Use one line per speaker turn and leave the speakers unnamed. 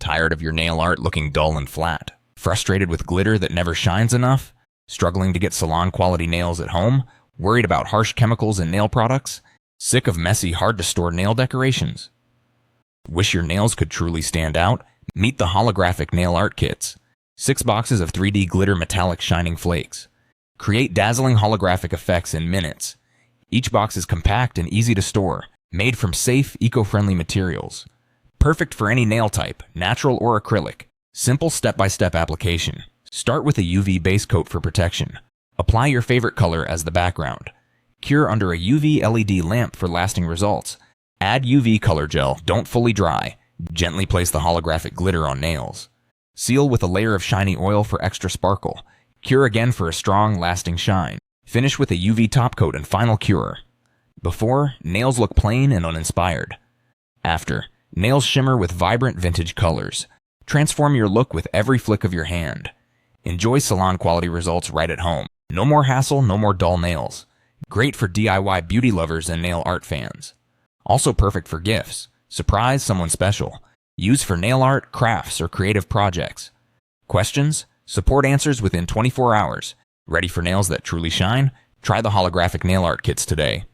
Tired of your nail art looking dull and flat? Frustrated with glitter that never shines enough? Struggling to get salon-quality nails at home? Worried about harsh chemicals in nail products? Sick of messy, hard-to-store nail decorations? Wish your nails could truly stand out? Meet the Holographic Nail Art Kits. 6 boxes of 3D glitter metallic shining flakes. Create dazzling holographic effects in minutes. Each box is compact and easy to store, made from safe, eco-friendly materials. Perfect for any nail type, natural or acrylic. Simple step-by-step application. Start with a UV base coat for protection. Apply your favorite color as the background. Cure under a UV LED lamp for lasting results. Add UV color gel, don't fully dry. Gently place the holographic glitter on nails. Seal with a layer of shiny oil for extra sparkle. Cure again for a strong, lasting shine. Finish with a UV top coat and final cure. Before, nails look plain and uninspired. After, nails shimmer with vibrant vintage colors. Transform your look with every flick of your hand. Enjoy salon-quality results right at home. No more hassle, no more dull nails. Great for DIY beauty lovers and nail art fans. Also perfect for gifts. Surprise someone special. Use for nail art, crafts, or creative projects. Questions? Support answers within 24 hours. Ready for nails that truly shine? Try the Holographic Nail Art Kits today.